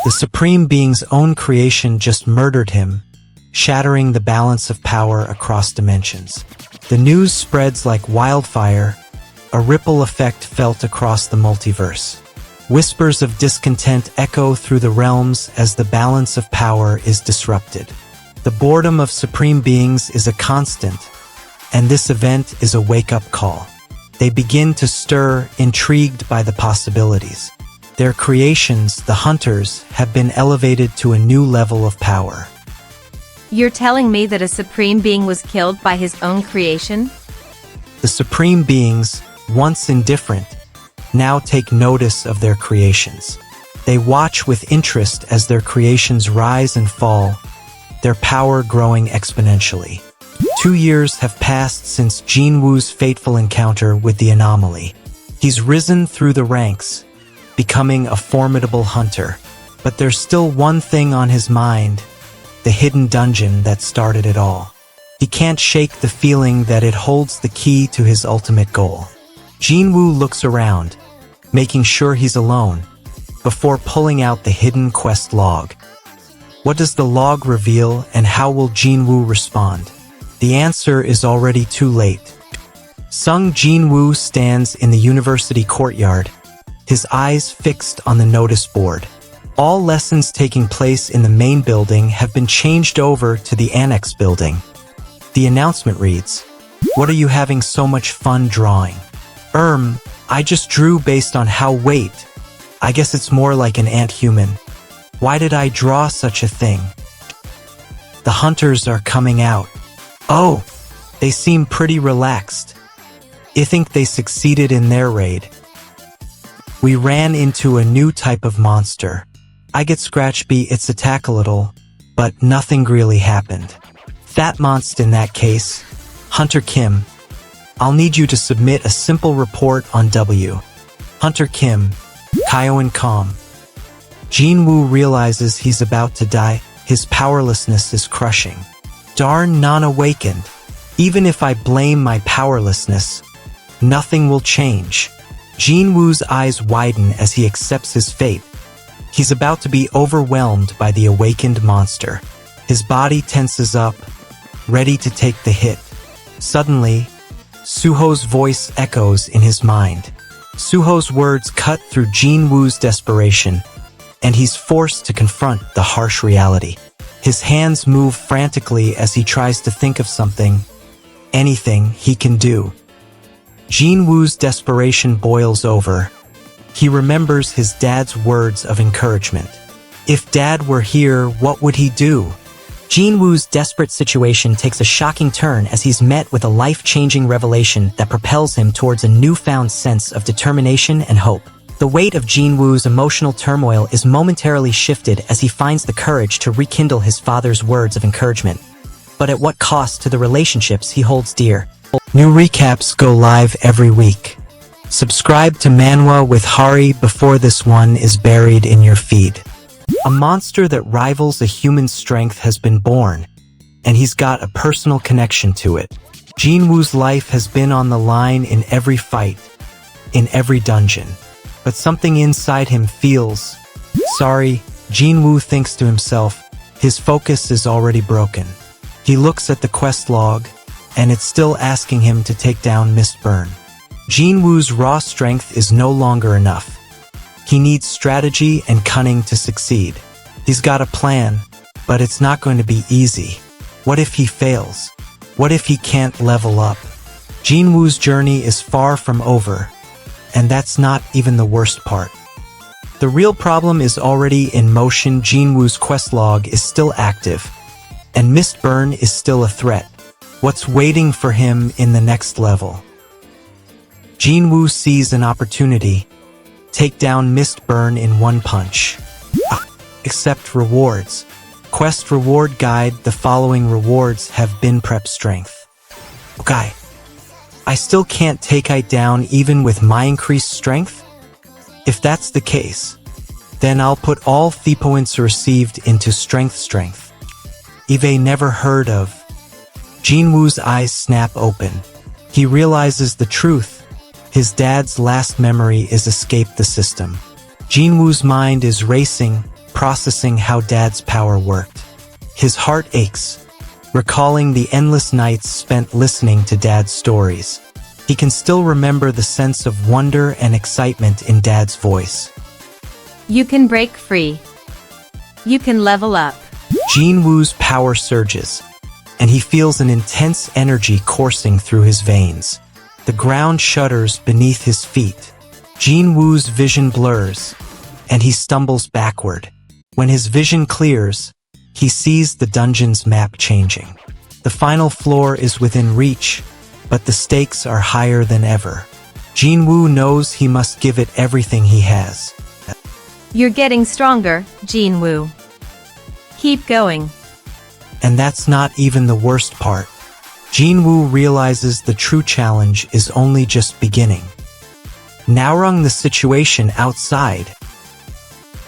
The Supreme Being's own creation just murdered him, shattering the balance of power across dimensions. The news spreads like wildfire, a ripple effect felt across the multiverse. Whispers of discontent echo through the realms as the balance of power is disrupted. The boredom of Supreme Beings is a constant, and this event is a wake-up call. They begin to stir, intrigued by the possibilities. Their creations, the Hunters, have been elevated to a new level of power. You're telling me that a Supreme Being was killed by his own creation? The Supreme Beings, once indifferent, now take notice of their creations. They watch with interest as their creations rise and fall, their power growing exponentially. 2 years have passed since Jinwoo's fateful encounter with the anomaly. He's risen through the ranks, becoming a formidable hunter. But there's still one thing on his mind, the hidden dungeon that started it all. He can't shake the feeling that it holds the key to his ultimate goal. Jinwoo looks around, making sure he's alone, before pulling out the hidden quest log. What does the log reveal, and how will Jinwoo respond? The answer is already too late. Sung Jinwoo stands in the university courtyard, his eyes fixed on the notice board. All lessons taking place in the main building have been changed over to the annex building. The announcement reads, "What are you having so much fun drawing?" I just drew based on how wait. I guess it's more like an ant-human. Why did I draw such a thing? The Hunters are coming out. Oh, they seem pretty relaxed. I think they succeeded in their raid. We ran into a new type of monster. I get scratched by its attack a little, but nothing really happened. That monster in that case, Hunter Kim. I'll need you to submit a simple report on W. Hunter Kim, Kyoan calm. Jinwoo realizes he's about to die. His powerlessness is crushing. Darn non-awakened. Even if I blame my powerlessness, nothing will change. Jinwoo's eyes widen as he accepts his fate. He's about to be overwhelmed by the awakened monster. His body tenses up, ready to take the hit. Suddenly, Suho's voice echoes in his mind. Suho's words cut through Jinwoo's desperation, and he's forced to confront the harsh reality. His hands move frantically as he tries to think of something, anything he can do. Jinwoo's desperation boils over. He remembers his dad's words of encouragement. If Dad were here, what would he do? Jinwoo's desperate situation takes a shocking turn as he's met with a life-changing revelation that propels him towards a newfound sense of determination and hope. The weight of Jinwoo's emotional turmoil is momentarily shifted as he finds the courage to rekindle his father's words of encouragement. But at what cost to the relationships he holds dear? New recaps go live every week. Subscribe to Manwa with Hari before this one is buried in your feed. A monster that rivals a human's strength has been born, and he's got a personal connection to it. Jinwoo's life has been on the line in every fight, in every dungeon. But something inside him feels sorry. Jinwoo thinks to himself, his focus is already broken. He looks at the quest log, and it's still asking him to take down Mistburn. Jinwoo's raw strength is no longer enough. He needs strategy and cunning to succeed. He's got a plan, but it's not going to be easy. What if he fails? What if he can't level up? Jinwoo's journey is far from over, and that's not even the worst part. The real problem is already in motion. Jinwoo's quest log is still active, and Mistburn is still a threat. What's waiting for him in the next level? Jinwoo sees an opportunity. Take down Mistburn in one punch. Accept rewards. Quest reward guide. The following rewards have been prep strength. Okay. I still can't take it down even with my increased strength? If that's the case, then I'll put all the points received into strength. I've never heard of. Jinwoo's eyes snap open. He realizes the truth. His dad's last memory is escape the system. Jinwoo's mind is racing, processing how Dad's power worked. His heart aches, recalling the endless nights spent listening to Dad's stories. He can still remember the sense of wonder and excitement in Dad's voice. You can break free. You can level up. Jinwoo's power surges, and he feels an intense energy coursing through his veins. The ground shudders beneath his feet. Jinwoo's vision blurs, and he stumbles backward. When his vision clears, he sees the dungeon's map changing. The final floor is within reach, but the stakes are higher than ever. Jinwoo knows he must give it everything he has. You're getting stronger, Jinwoo. Keep going. And that's not even the worst part. Jinwoo realizes the true challenge is only just beginning. Narrowing the situation outside.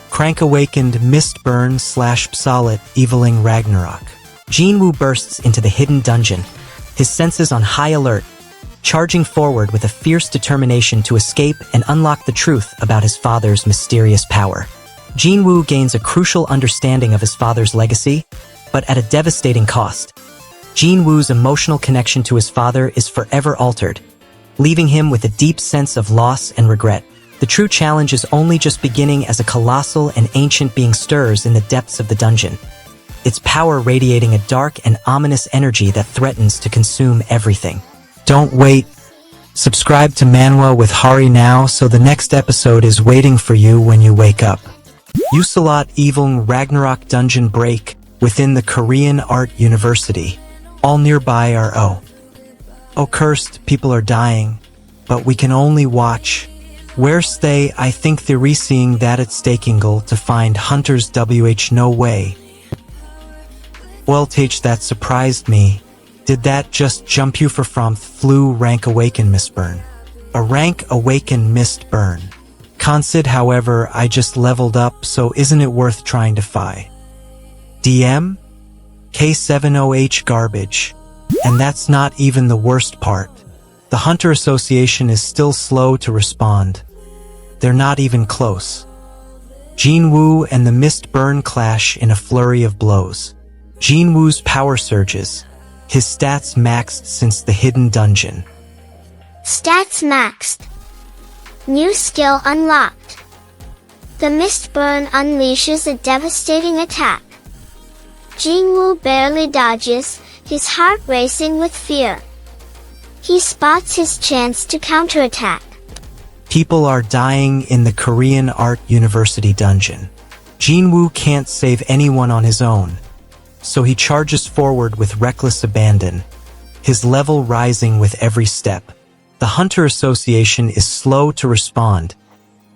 Crank awakened Mistburn / Psalit Eviling Ragnarok. Jinwoo bursts into the hidden dungeon, his senses on high alert, charging forward with a fierce determination to escape and unlock the truth about his father's mysterious power. Jinwoo gains a crucial understanding of his father's legacy, but at a devastating cost. Jinwoo's emotional connection to his father is forever altered, leaving him with a deep sense of loss and regret. The true challenge is only just beginning as a colossal and ancient being stirs in the depths of the dungeon, its power radiating a dark and ominous energy that threatens to consume everything. Don't wait. Subscribe to Manwa with Hari now so the next episode is waiting for you when you wake up. Usalot Eviling Ragnarok Dungeon Break within the Korean Art University. All nearby are Oh, cursed, people are dying, but we can only watch. Where stay, I think they're re-seeing that at Stakingle to find hunters no way. Well, Tage, that surprised me. Did that just jump you for flew rank awaken Mistburn? A rank awaken Mistburn. Consid, however, I just leveled up, so isn't it worth trying to fight? DM? K70H garbage. And that's not even the worst part. The Hunter Association is still slow to respond. They're not even close. Jinwoo and the Mistburn clash in a flurry of blows. Jinwoo's power surges, his stats maxed since the hidden dungeon. Stats maxed. New skill unlocked. The Mistburn unleashes a devastating attack. Jinwoo barely dodges, his heart racing with fear. He spots his chance to counterattack. People are dying in the Korean Art University dungeon. Jinwoo can't save anyone on his own, so he charges forward with reckless abandon, his level rising with every step. The Hunter Association is slow to respond,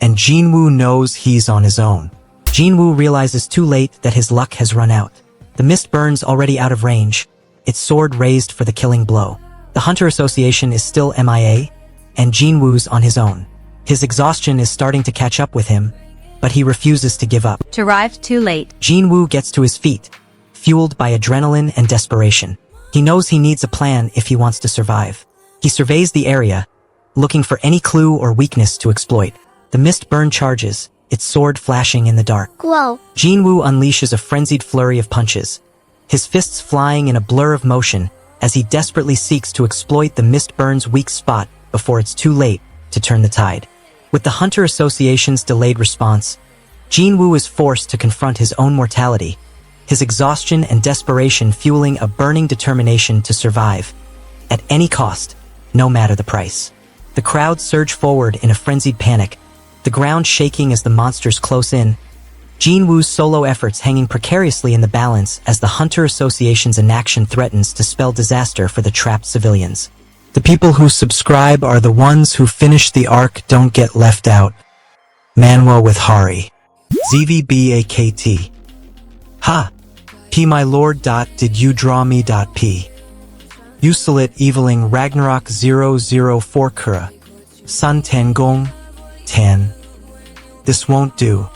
and Jinwoo knows he's on his own. Jinwoo realizes too late that his luck has run out. The Mistburn's already out of range, its sword raised for the killing blow. The Hunter Association is still MIA, and Jinwoo's on his own. His exhaustion is starting to catch up with him, but he refuses to give up. Arrived too late. Jinwoo gets to his feet, fueled by adrenaline and desperation. He knows he needs a plan if he wants to survive. He surveys the area, looking for any clue or weakness to exploit. The Mistburn charges, its sword flashing in the dark. Whoa! Jinwoo unleashes a frenzied flurry of punches, his fists flying in a blur of motion as he desperately seeks to exploit the Mistburn's weak spot before it's too late to turn the tide. With the Hunter Association's delayed response, Jinwoo is forced to confront his own mortality, his exhaustion and desperation fueling a burning determination to survive, at any cost, no matter the price. The crowd surge forward in a frenzied panic, the ground shaking as the monsters close in, Jinwoo's solo efforts hanging precariously in the balance as the Hunter Association's inaction threatens to spell disaster for the trapped civilians. The people who subscribe are the ones who finish the arc. Don't get left out. Manwa with Hari. ZVBAKT. Ha! P my lord. Did you draw me? P. Usalit Eviling Ragnarok 004 Kura. Sun Tangong. Tan. This won't do.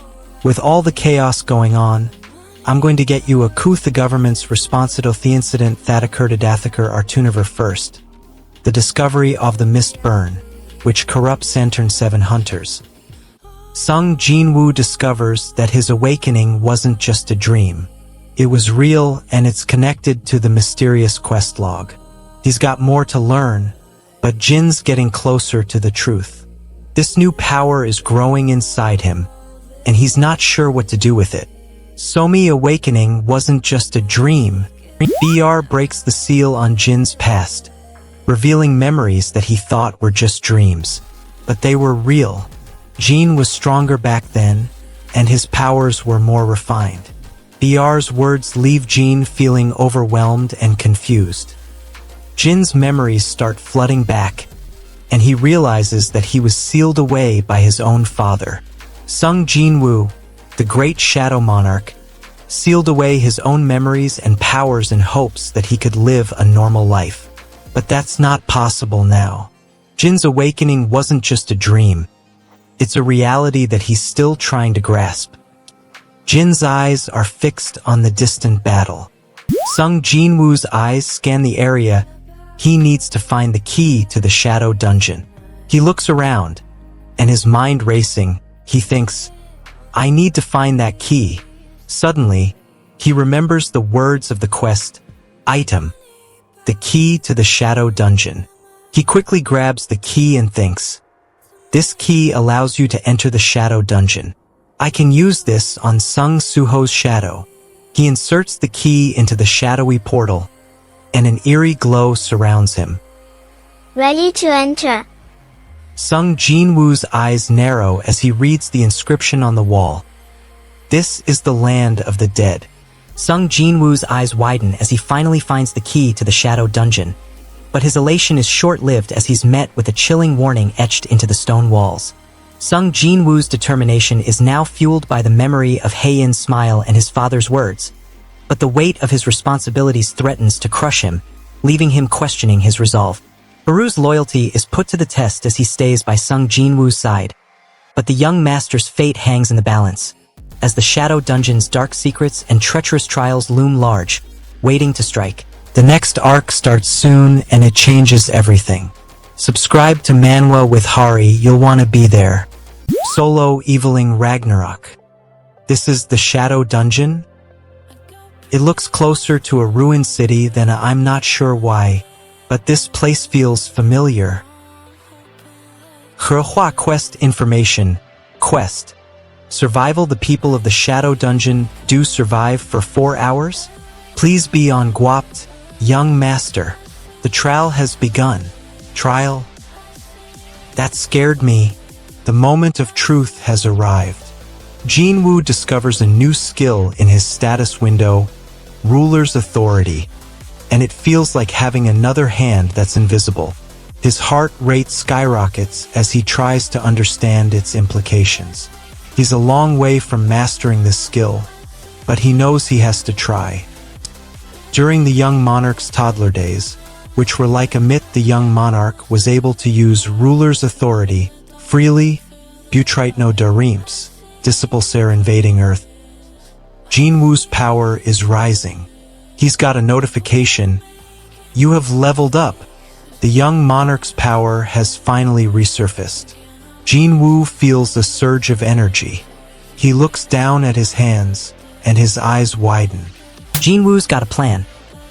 With all the chaos going on, I'm going to get you a Kuth the government's response to the incident that occurred at Athakar Artuniver first. The discovery of the Mistburn, which corrupts Saturn 7 hunters. Sung Jinwoo discovers that his awakening wasn't just a dream. It was real, and it's connected to the mysterious quest log. He's got more to learn, but Jin's getting closer to the truth. This new power is growing inside him, and he's not sure what to do with it. Somi awakening wasn't just a dream. BR breaks the seal on Jin's past, revealing memories that he thought were just dreams. But they were real. Jin was stronger back then, and his powers were more refined. BR's words leave Jin feeling overwhelmed and confused. Jin's memories start flooding back, and he realizes that he was sealed away by his own father. Sung Jinwoo, the great shadow monarch, sealed away his own memories and powers in hopes that he could live a normal life. But that's not possible now. Jin's awakening wasn't just a dream. It's a reality that he's still trying to grasp. Jin's eyes are fixed on the distant battle. Sung Jinwoo's eyes scan the area. He needs to find the key to the shadow dungeon. He looks around, and his mind racing, he thinks, I need to find that key. Suddenly, he remembers the words of the quest, item, the key to the shadow dungeon. He quickly grabs the key and thinks, this key allows you to enter the shadow dungeon. I can use this on Sung Suho's shadow. He inserts the key into the shadowy portal, and an eerie glow surrounds him. Ready to enter. Sung Jinwoo's eyes narrow as he reads the inscription on the wall. This is the land of the dead. Sung Jinwoo's eyes widen as he finally finds the key to the shadow dungeon. But his elation is short-lived as he's met with a chilling warning etched into the stone walls. Sung Jinwoo's determination is now fueled by the memory of Hae-in's smile and his father's words. But the weight of his responsibilities threatens to crush him, leaving him questioning his resolve. Baru's loyalty is put to the test as he stays by Sung Jinwoo's side. But the young master's fate hangs in the balance, as the shadow dungeon's dark secrets and treacherous trials loom large, waiting to strike. The next arc starts soon, and it changes everything. Subscribe to Manwa with Hari, you'll want to be there. Solo Eviling Ragnarok. This is the Shadow Dungeon? It looks closer to a ruined city than I'm not sure why, but this place feels familiar. Hehua Quest Information. Quest. Survival. The people of the Shadow Dungeon do survive for 4 hours? Please be on Guapt, young master. The trial has begun. Trial? That scared me. The moment of truth has arrived. Jinwoo discovers a new skill in his status window, Ruler's Authority, and it feels like having another hand that's invisible. His heart rate skyrockets as he tries to understand its implications. He's a long way from mastering this skill, but he knows he has to try. During the young monarch's toddler days, which were like a myth, the young monarch was able to use Ruler's Authority freely. Butrite no Dareems, Disciple invading Earth. Jinwoo's power is rising. He's got a notification. You have leveled up. The young monarch's power has finally resurfaced. Jinwoo feels a surge of energy. He looks down at his hands, and his eyes widen. Jinwoo's got a plan.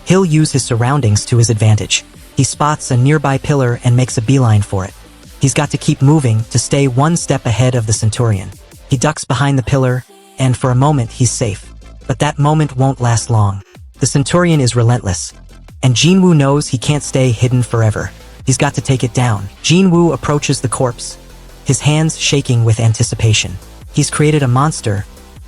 He'll use his surroundings to his advantage. He spots a nearby pillar and makes a beeline for it. He's got to keep moving to stay one step ahead of the Centurion. He ducks behind the pillar, and for a moment he's safe. But that moment won't last long. The Centurion is relentless, and Jinwoo knows he can't stay hidden forever. He's got to take it down. Jinwoo approaches the corpse, his hands shaking with anticipation. He's created a monster,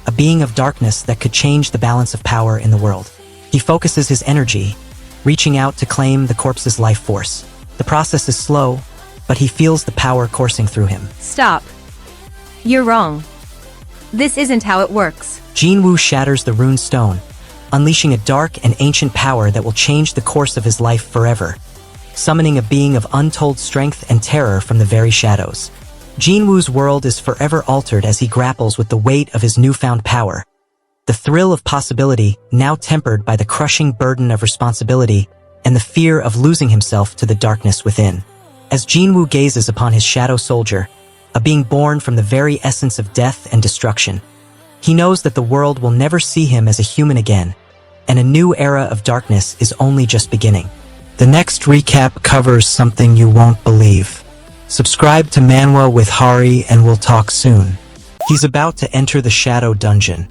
a being of darkness that could change the balance of power in the world. He focuses his energy, reaching out to claim the corpse's life force. The process is slow, but he feels the power coursing through him. Stop. You're wrong. This isn't how it works. Jinwoo shatters the rune stone, unleashing a dark and ancient power that will change the course of his life forever, summoning a being of untold strength and terror from the very shadows. Jinwoo's world is forever altered as he grapples with the weight of his newfound power. The thrill of possibility, now tempered by the crushing burden of responsibility and the fear of losing himself to the darkness within. As Jinwoo gazes upon his shadow soldier, a being born from the very essence of death and destruction. He knows that the world will never see him as a human again, and a new era of darkness is only just beginning. The next recap covers something you won't believe. Subscribe to Manwa with Hari and we'll talk soon. He's about to enter the Shadow Dungeon,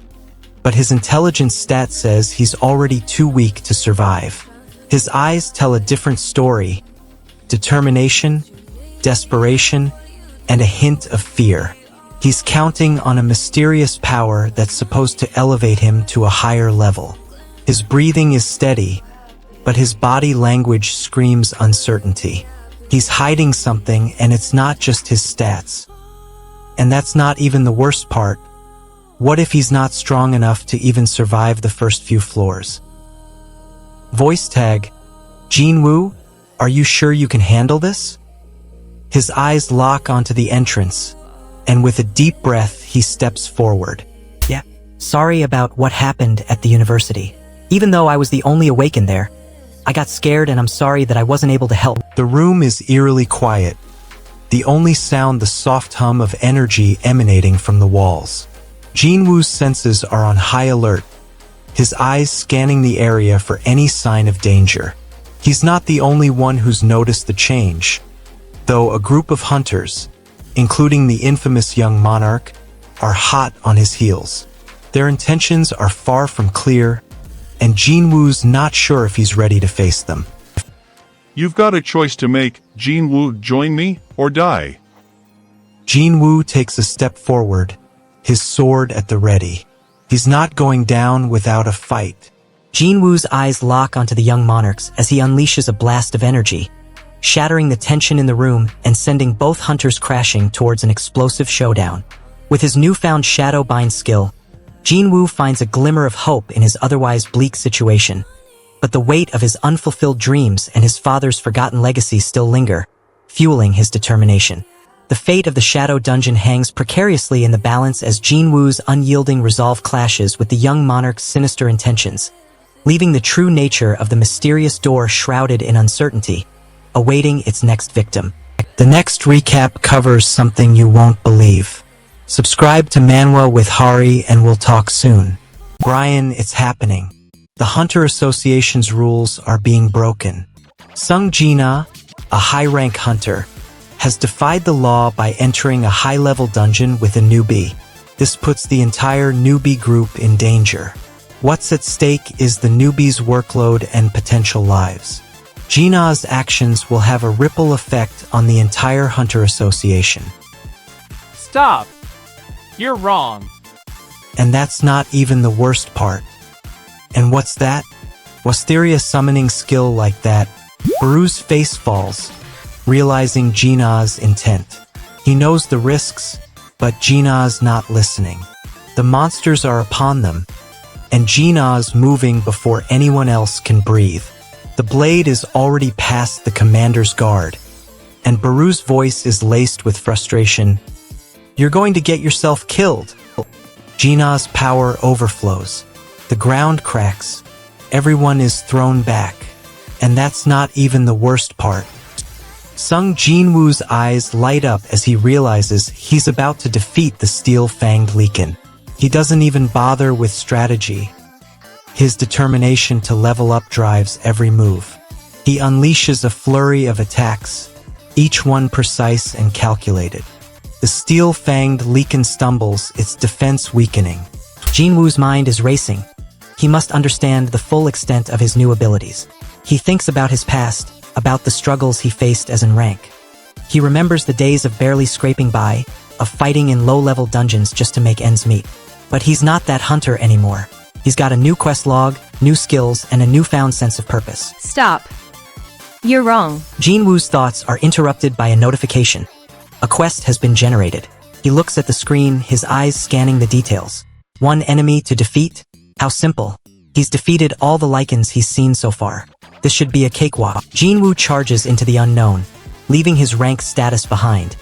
but his intelligence stat says he's already too weak to survive. His eyes tell a different story: determination, desperation, and a hint of fear. He's counting on a mysterious power that's supposed to elevate him to a higher level. His breathing is steady, but his body language screams uncertainty. He's hiding something, and it's not just his stats. And that's not even the worst part. What if he's not strong enough to even survive the first few floors? Voice tag: Jinwoo, are you sure you can handle this? His eyes lock onto the entrance, and with a deep breath, he steps forward. Yeah, sorry about what happened at the university. Even though I was the only awakened there, I got scared and I'm sorry that I wasn't able to help. The room is eerily quiet. The only sound the soft hum of energy emanating from the walls. Jinwoo's senses are on high alert, his eyes scanning the area for any sign of danger. He's not the only one who's noticed the change, though a group of hunters, including the infamous young Monarch, are hot on his heels. Their intentions are far from clear, and Jinwoo's not sure if he's ready to face them. You've got a choice to make: Jinwoo, join me, or die. Jinwoo takes a step forward, his sword at the ready. He's not going down without a fight. Jinwoo's eyes lock onto the young monarchs as he unleashes a blast of energy, shattering the tension in the room and sending both hunters crashing towards an explosive showdown. With his newfound shadow bind skill, Jinwoo finds a glimmer of hope in his otherwise bleak situation. But the weight of his unfulfilled dreams and his father's forgotten legacy still linger, fueling his determination. The fate of the Shadow Dungeon hangs precariously in the balance as Jinwoo's unyielding resolve clashes with the young monarch's sinister intentions, leaving the true nature of the mysterious door shrouded in uncertainty, awaiting its next victim. The next recap covers something you won't believe. Subscribe to Manwa with Hari and we'll talk soon. Brian, it's happening. The Hunter Association's rules are being broken. Sung Jina, a high-rank hunter, has defied the law by entering a high-level dungeon with a newbie. This puts the entire newbie group in danger. What's at stake is the newbie's workload and potential lives. Jina's actions will have a ripple effect on the entire Hunter Association. Stop! You're wrong. And that's not even the worst part. And what's that? Wisteria summoning skill like that. Baru's face falls, realizing Jina's intent. He knows the risks, but Jina's not listening. The monsters are upon them, and Jina's moving before anyone else can breathe. The blade is already past the commander's guard, and Baru's voice is laced with frustration. You're going to get yourself killed. Jina's power overflows. The ground cracks. Everyone is thrown back. And that's not even the worst part. Sung Jinwoo's eyes light up as he realizes he's about to defeat the steel-fanged Leakin. He doesn't even bother with strategy. His determination to level up drives every move. He unleashes a flurry of attacks, each one precise and calculated. The steel-fanged Leakin stumbles, its defense weakening. Jinwoo's mind is racing. He must understand the full extent of his new abilities. He thinks about his past, about the struggles he faced as in rank. He remembers the days of barely scraping by, of fighting in low-level dungeons just to make ends meet. But he's not that hunter anymore. He's got a new quest log, new skills, and a newfound sense of purpose. Stop. You're wrong. Jinwoo's thoughts are interrupted by a notification. A quest has been generated. He looks at the screen, his eyes scanning the details. One enemy to defeat? How simple. He's defeated all the Lycans he's seen so far. This should be a cakewalk. Jinwoo charges into the unknown, leaving his rank status behind,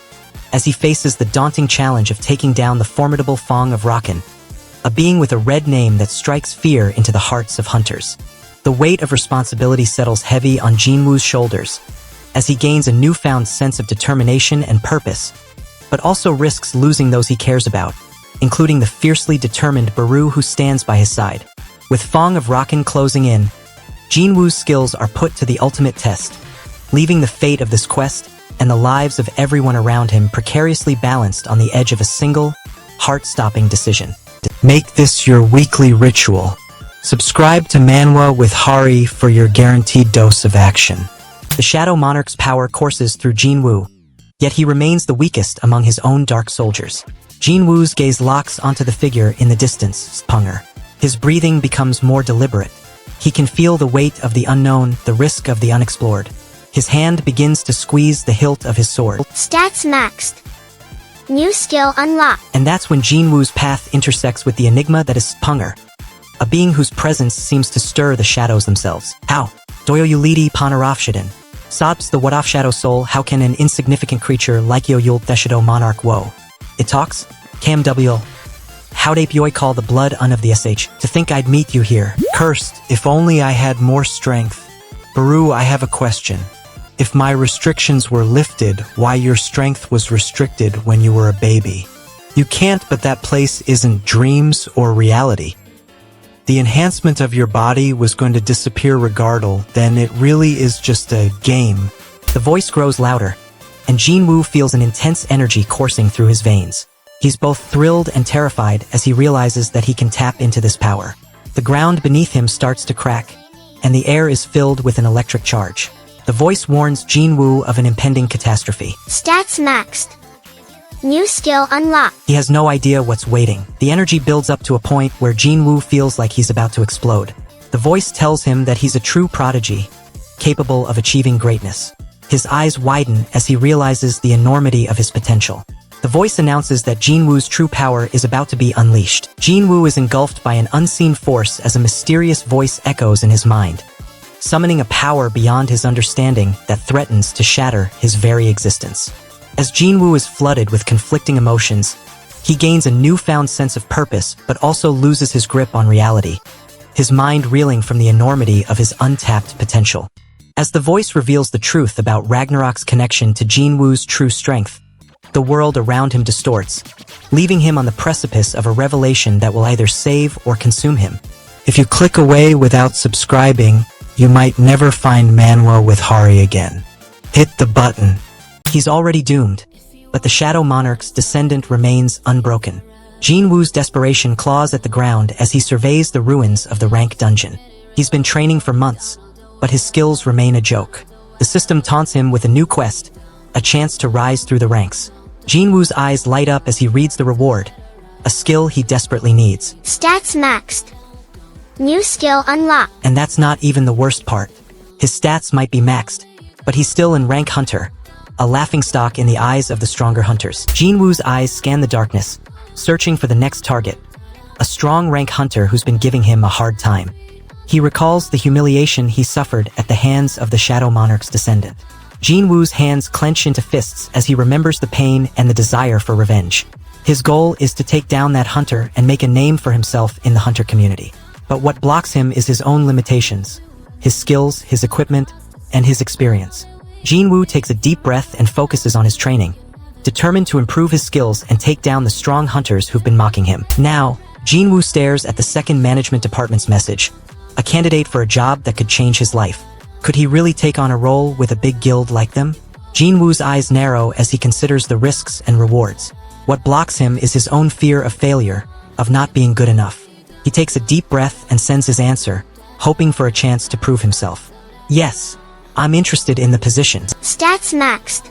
as he faces the daunting challenge of taking down the formidable Fong of Rakan, a being with a red name that strikes fear into the hearts of hunters. The weight of responsibility settles heavy on Jinwoo's shoulders, as he gains a newfound sense of determination and purpose, but also risks losing those he cares about, including the fiercely determined Baru who stands by his side. With Fong of Rakan closing in, Jinwoo's skills are put to the ultimate test, leaving the fate of this quest and the lives of everyone around him precariously balanced on the edge of a single, heart-stopping decision. Make this your weekly ritual. Subscribe to Manwa with Hari for your guaranteed dose of action. The Shadow Monarch's power courses through Jinwoo, yet he remains the weakest among his own dark soldiers. Jinwoo's gaze locks onto the figure in the distance, Punger. His breathing becomes more deliberate. He can feel the weight of the unknown, the risk of the unexplored. His hand begins to squeeze the hilt of his sword. Stats maxed. New skill unlocked. And that's when Jinwoo's path intersects with the enigma that is Punger, a being whose presence seems to stir the shadows themselves. How? Doyoyulidi Panarafshadin. Sobs the Wadaf Shadow Soul, how can an insignificant creature like Yoyul Theshido Monarch woe? It talks? KMW. Howdape Yoy call the blood un of the SH. To think I'd meet you here. Cursed, if only I had more strength. Baru, I have a question. If my restrictions were lifted, why your strength was restricted when you were a baby? You can't, but that place isn't dreams or reality. The enhancement of your body was going to disappear regardless, then it really is just a game. The voice grows louder, and Jinwoo feels an intense energy coursing through his veins. He's both thrilled and terrified as he realizes that he can tap into this power. The ground beneath him starts to crack, and the air is filled with an electric charge. The voice warns Jinwoo of an impending catastrophe. Stats maxed. New skill unlocked. He has no idea what's waiting. The energy builds up to a point where Jinwoo feels like he's about to explode. The voice tells him that he's a true prodigy, capable of achieving greatness. His eyes widen as he realizes the enormity of his potential. The voice announces that Jinwoo's true power is about to be unleashed. Jinwoo is engulfed by an unseen force as a mysterious voice echoes in his mind, summoning a power beyond his understanding that threatens to shatter his very existence. As Jinwoo is flooded with conflicting emotions, he gains a newfound sense of purpose but also loses his grip on reality, his mind reeling from the enormity of his untapped potential. As the voice reveals the truth about Ragnarok's connection to Jinwoo's true strength, the world around him distorts, leaving him on the precipice of a revelation that will either save or consume him. If you click away without subscribing, you might never find Manwa with Hari again. Hit the button. He's already doomed, but the Shadow Monarch's descendant remains unbroken. Jinwoo's desperation claws at the ground as he surveys the ruins of the rank dungeon. He's been training for months, but his skills remain a joke. The system taunts him with a new quest, a chance to rise through the ranks. Jinwoo's eyes light up as he reads the reward, a skill he desperately needs. Stats maxed. New skill unlocked. And that's not even the worst part. His stats might be maxed, but he's still in rank hunter, a laughingstock in the eyes of the stronger hunters. Jinwoo's eyes scan the darkness, searching for the next target, a strong rank hunter who's been giving him a hard time. He recalls the humiliation he suffered at the hands of the Shadow Monarch's descendant. Jinwoo's hands clench into fists as he remembers the pain and the desire for revenge. His goal is to take down that hunter and make a name for himself in the hunter community. But what blocks him is his own limitations, his skills, his equipment, and his experience. Jinwoo takes a deep breath and focuses on his training, determined to improve his skills and take down the strong hunters who've been mocking him. Now, Jinwoo stares at the second management department's message, a candidate for a job that could change his life. Could he really take on a role with a big guild like them? Jinwoo's eyes narrow as he considers the risks and rewards. What blocks him is his own fear of failure, of not being good enough. He takes a deep breath and sends his answer, hoping for a chance to prove himself. Yes, I'm interested in the position. Stats maxed.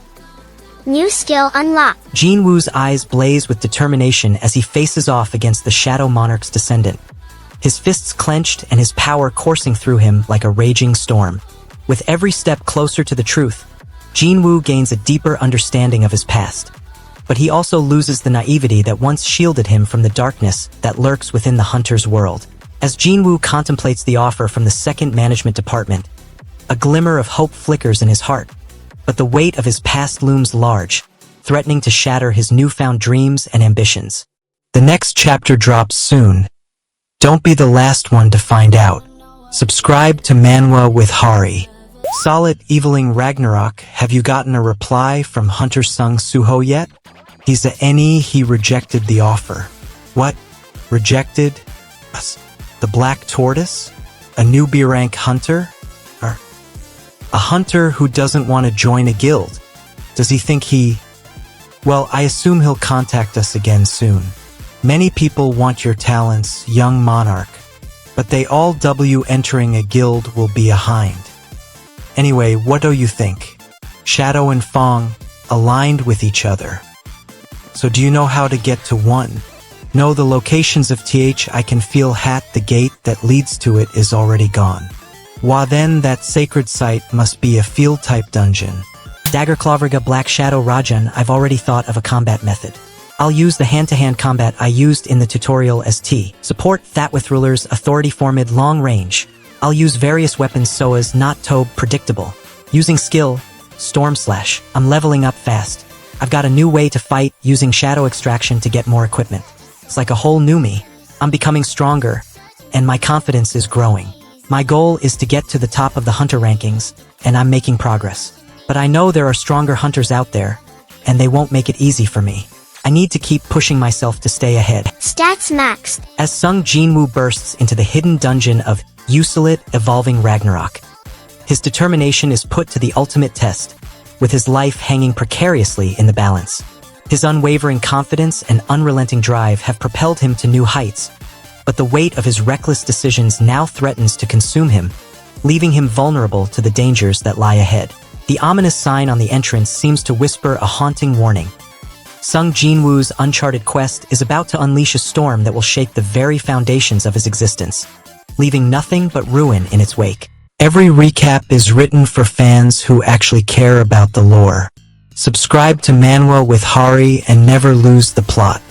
New skill unlocked. Jinwoo's eyes blaze with determination as he faces off against the Shadow Monarch's descendant, his fists clenched and his power coursing through him like a raging storm. With every step closer to the truth, Jinwoo gains a deeper understanding of his past. But he also loses the naivety that once shielded him from the darkness that lurks within the hunter's world. As Jinwoo contemplates the offer from the second management department, a glimmer of hope flickers in his heart. But the weight of his past looms large, threatening to shatter his newfound dreams and ambitions. The next chapter drops soon. Don't be the last one to find out. Subscribe to Manwa with Hari. Solid Eviling Ragnarok, have you gotten a reply from Hunter Sung Suho yet? He's a any, he rejected the offer. What? Rejected? Us? The black tortoise? A newbie rank hunter? Or a hunter who doesn't want to join a guild? Does he think he... Well, I assume he'll contact us again soon. Many people want your talents, young Monarch, but they all entering a guild will be a hind. Anyway, what do you think? Shadow and Fong aligned with each other. So do you know how to get to one? No, the locations of I can feel the gate that leads to it is already gone. Then that sacred site must be a field-type dungeon. Dagger Klaverga Black Shadow Rajan, I've already thought of a combat method. I'll use the hand-to-hand combat I used in the tutorial as support that with rulers authority for mid-long range. I'll use various weapons so as not to predictable. Using skill, Storm Slash, I'm leveling up fast. I've got a new way to fight using shadow extraction to get more equipment. It's like a whole new me. I'm becoming stronger, and my confidence is growing. My goal is to get to the top of the hunter rankings, and I'm making progress. But I know there are stronger hunters out there, and they won't make it easy for me. I need to keep pushing myself to stay ahead. Stats maxed. As Sung Jinwoo bursts into the hidden dungeon of Usulit Evolving Ragnarok, his determination is put to the ultimate test, with his life hanging precariously in the balance. His unwavering confidence and unrelenting drive have propelled him to new heights, but the weight of his reckless decisions now threatens to consume him, leaving him vulnerable to the dangers that lie ahead. The ominous sign on the entrance seems to whisper a haunting warning. Sung Jinwoo's uncharted quest is about to unleash a storm that will shake the very foundations of his existence, leaving nothing but ruin in its wake. Every recap is written for fans who actually care about the lore. Subscribe to Manwa with Hari and never lose the plot.